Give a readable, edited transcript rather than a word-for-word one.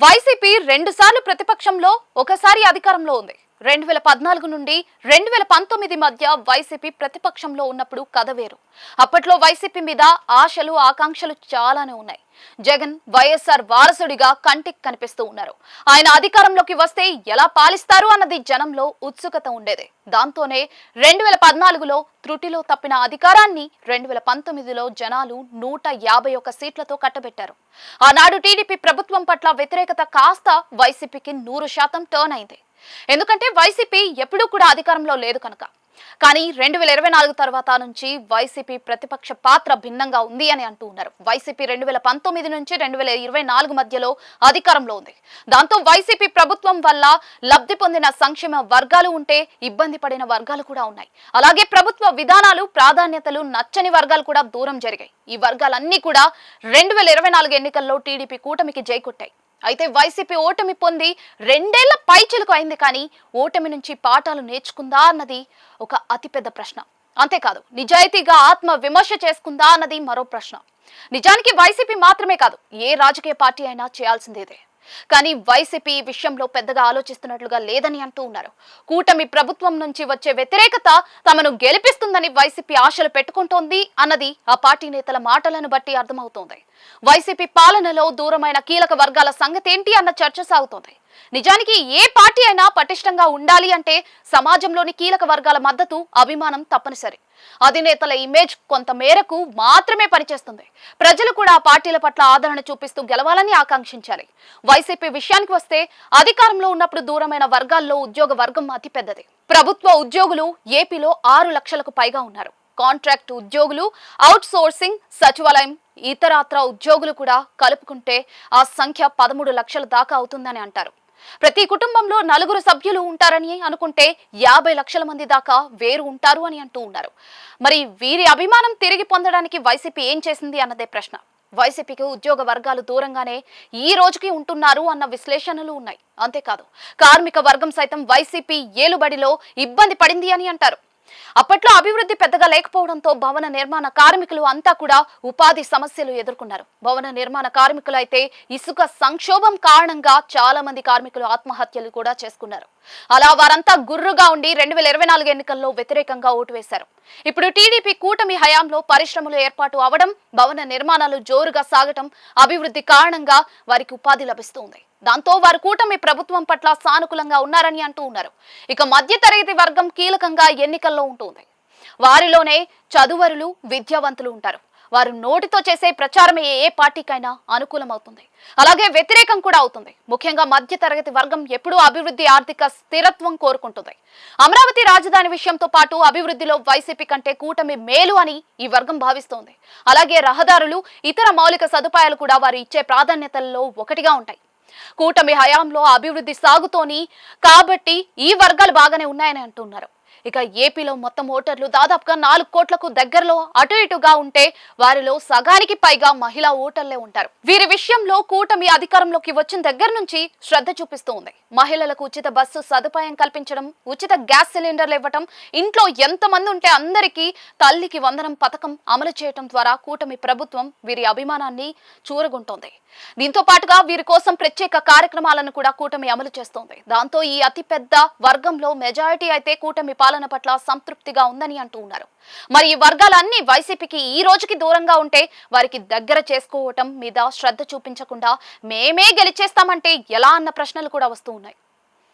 YCP 2 సార్లు ప్రతిపక్షంలో ఒకసారి అధికారంలో ఉంది. 2014 నుండి 2019 మధ్య వైసీపీ ప్రతిపక్షంలో ఉన్నప్పుడు కథ వేరు. అప్పట్లో వైసీపీ మీద ఆశలు ఆకాంక్షలు చాలానే ఉన్నాయి. జగన్ వైఎస్ఆర్ వారసుడిగా కంటికి కనిపిస్తూ ఉన్నారు. ఆయన అధికారంలోకి వస్తే ఎలా పాలిస్తారు అన్నది జనంలో ఉత్సుకత ఉండేది. దాంతోనే 2014లో త్రుటిలో తప్పిన అధికారాన్ని 2019లో జనాలు 151 సీట్లతో కట్టబెట్టారు. ఆనాడు టీడీపీ ప్రభుత్వం పట్ల వ్యతిరేకత కాస్త వైసీపీకి 100% టర్న్ అయింది. ఎందుకంటే వైసీపీ ఎప్పుడూ కూడా అధికారంలో లేదు కనుక. కానీ 2024 తర్వాత నుంచి వైసీపీ ప్రతిపక్ష పాత్ర భిన్నంగా ఉంది అని అంటూ ఉన్నారు. వైసీపీ 2019 నుంచి 2024 మధ్యలో అధికారంలో ఉంది. దాంతో వైసీపీ ప్రభుత్వం వల్ల లబ్ధి పొందిన సంక్షేమ వర్గాలు ఉంటే ఇబ్బంది పడిన వర్గాలు కూడా ఉన్నాయి. అలాగే ప్రభుత్వ విధానాలు ప్రాధాన్యతలు నచ్చని వర్గాలు కూడా దూరం జరిగాయి. ఈ వర్గాలన్నీ కూడా 2024 ఎన్నికల్లో టీడీపీ కూటమికి జైకొట్టాయి. అయితే వైసీపీ ఓటమి పొంది 2 ఏళ్ల పైచిలుకు అయింది. కానీ ఓటమి నుంచి పాఠాలు నేర్చుకుందా అన్నది ఒక అతిపెద్ద ప్రశ్న. అంతేకాదు నిజాయితీగా ఆత్మ విమర్శ చేసుకుందా అన్నది మరో ప్రశ్న. నిజానికి వైసీపీ మాత్రమే కాదు, ఏ రాజకీయ పార్టీ అయినా చేయాల్సిందేదే. కానీ వైసీపీ ఈ విషయంలో పెద్దగా ఆలోచిస్తున్నట్లుగా లేదని అంటూ ఉన్నారు. కూటమి ప్రభుత్వం నుంచి వచ్చే వ్యతిరేకత తమను గెలిపిస్తుందని వైసీపీ ఆశలు పెట్టుకుంటోంది అన్నది ఆ పార్టీ నేతల మాటలను బట్టి అర్థమవుతోంది. వైసీపీ పాలనలో దూరమైన కీలక వర్గాల సంగతి ఏంటి అన్న చర్చ సాగుతోంది. నిజానికి ఏ పార్టీ అయినా పటిష్టంగా ఉండాలి అంటే సమాజంలోని కీలక వర్గాల మద్దతు, అభిమానం తప్పనిసరి. అధినేతల ఇమేజ్ కొంత మేరకు మాత్రమే పనిచేస్తుంది. ప్రజలు కూడా ఆ పార్టీల పట్ల ఆదరణ చూపిస్తూ గెలవాలని ఆకాంక్షించాలి. వైసీపీ విషయానికి వస్తే అధికారంలో ఉన్నప్పుడు దూరమైన వర్గాల్లో ఉద్యోగ వర్గం అతిపెద్దది. ప్రభుత్వ ఉద్యోగులు ఏపీలో 6 లక్షలకు పైగా ఉన్నారు. కాంట్రాక్ట్ ఉద్యోగులు, అవుట్ సోర్సింగ్, సచివాలయం, ఇతరత్ర ఉద్యోగులు కూడా కలుపుకుంటే ఆ సంఖ్య 13 లక్షల దాకా అవుతుందని అంటారు. ప్రతి కుటుంబంలో 4 సభ్యులు ఉంటారని అనుకుంటే 50 లక్షల మంది దాకా వేరు ఉంటారు అని అంటూ ఉన్నారు. మరి వీరి అభిమానం తిరిగి పొందడానికి వైసీపీ ఏం చేసింది అన్నదే ప్రశ్న. వైసీపీకి ఉద్యోగ వర్గాలు దూరంగానే ఈ రోజుకి ఉంటున్నారు అన్న విశ్లేషణలు ఉన్నాయి. అంతేకాదు కార్మిక వర్గం సైతం వైసీపీ ఏలుబడిలో ఇబ్బంది పడింది అని అంటారు. అప్పట్లో అభివృద్ధి పెద్దగా లేకపోవడంతో భవన నిర్మాణ కార్మికులు అంతా కూడా ఉపాధి సమస్యలు ఎదుర్కొన్నారు. భవన నిర్మాణ కార్మికులు అయితే ఇసుక సంక్షోభం కారణంగా చాలా మంది కార్మికులు ఆత్మహత్యలు కూడా చేసుకున్నారు. అలా వారంతా గుర్రుగా ఉండి 2024 ఎన్నికల్లో వ్యతిరేకంగా ఓటు వేశారు. ఇప్పుడు టీడీపీ కూటమి హయాంలో పరిశ్రమలు ఏర్పాటు అవడం, భవన నిర్మాణాలు జోరుగా సాగటం, అభివృద్ధి కారణంగా వారికి ఉపాధి లభిస్తుంది. దాంతో వారు కూటమి ప్రభుత్వం పట్ల సానుకూలంగా ఉన్నారని అంటూ ఉన్నారు. ఇక మధ్యతరగతి వర్గం కీలకంగా ఎన్నికల్లో ఉంటుంది. వారిలోనే చదువరులు, విద్యావంతులు ఉంటారు. వారు నోటితో చేసే ప్రచారమే ఏ పార్టీకైనా అనుకూలమవుతుంది, అలాగే వ్యతిరేకం కూడా అవుతుంది. ముఖ్యంగా మధ్యతరగతి వర్గం ఎప్పుడూ అభివృద్ధి, ఆర్థిక స్థిరత్వం కోరుకుంటుంది. అమరావతి రాజధాని విషయంతో పాటు అభివృద్ధిలో వైసీపీ కంటే కూటమి మేలు అని ఈ వర్గం భావిస్తోంది. అలాగే రహదారులు, ఇతర మౌలిక సదుపాయాలు కూడా వారు ఇచ్చే ప్రాధాన్యతల్లో ఒకటిగా ఉంటాయి. కూటమి హయాంలో అభివృద్ధి సాగుతోని కాబట్టి ఈ వర్గాలు బాగానే ఉన్నాయని అంటున్నారు. ఇక ఏపీలో మొత్తం ఓటర్లు దాదాపుగా 4 కోట్లకు దగ్గరలో అటు ఇటుగా ఉంటే వారిలో సగానికి పైగా మహిళా ఓటర్లే ఉంటారు. వీరి విషయంలో కూటమి అధికారంలోకి వచ్చిన దగ్గర నుంచి శ్రద్ధ చూపిస్తూ ఉంది. మహిళలకు ఉచిత బస్సు సదుపాయం కల్పించడం, ఉచిత గ్యాస్ సిలిండర్లు ఇవ్వటం, ఇంట్లో ఎంతమంది ఉంటే అందరికీ తల్లికి వందనం పథకం అమలు చేయడం ద్వారా కూటమి ప్రభుత్వం వీరి అభిమానాన్ని చూరగొంటోంది. దీంతో పాటుగా వీరి కోసం ప్రత్యేక కార్యక్రమాలను కూడా కూటమి అమలు చేస్తోంది. దాంతో ఈ అతిపెద్ద వర్గంలో మెజారిటీ అయితే కూటమి పాలన పట్ల సంతృప్తిగా ఉందని అంటూ ఉన్నారు. మరి ఈ వర్గాలన్నీ వైసీపీకి ఈ రోజుకి దూరంగా ఉంటే వారికి దగ్గర చేసుకోవటం మీద శ్రద్ధ చూపించకుండా మేమే గెలిచేస్తామంటే ఎలా అన్న ప్రశ్నలు కూడా వస్తూ ఉన్నాయి.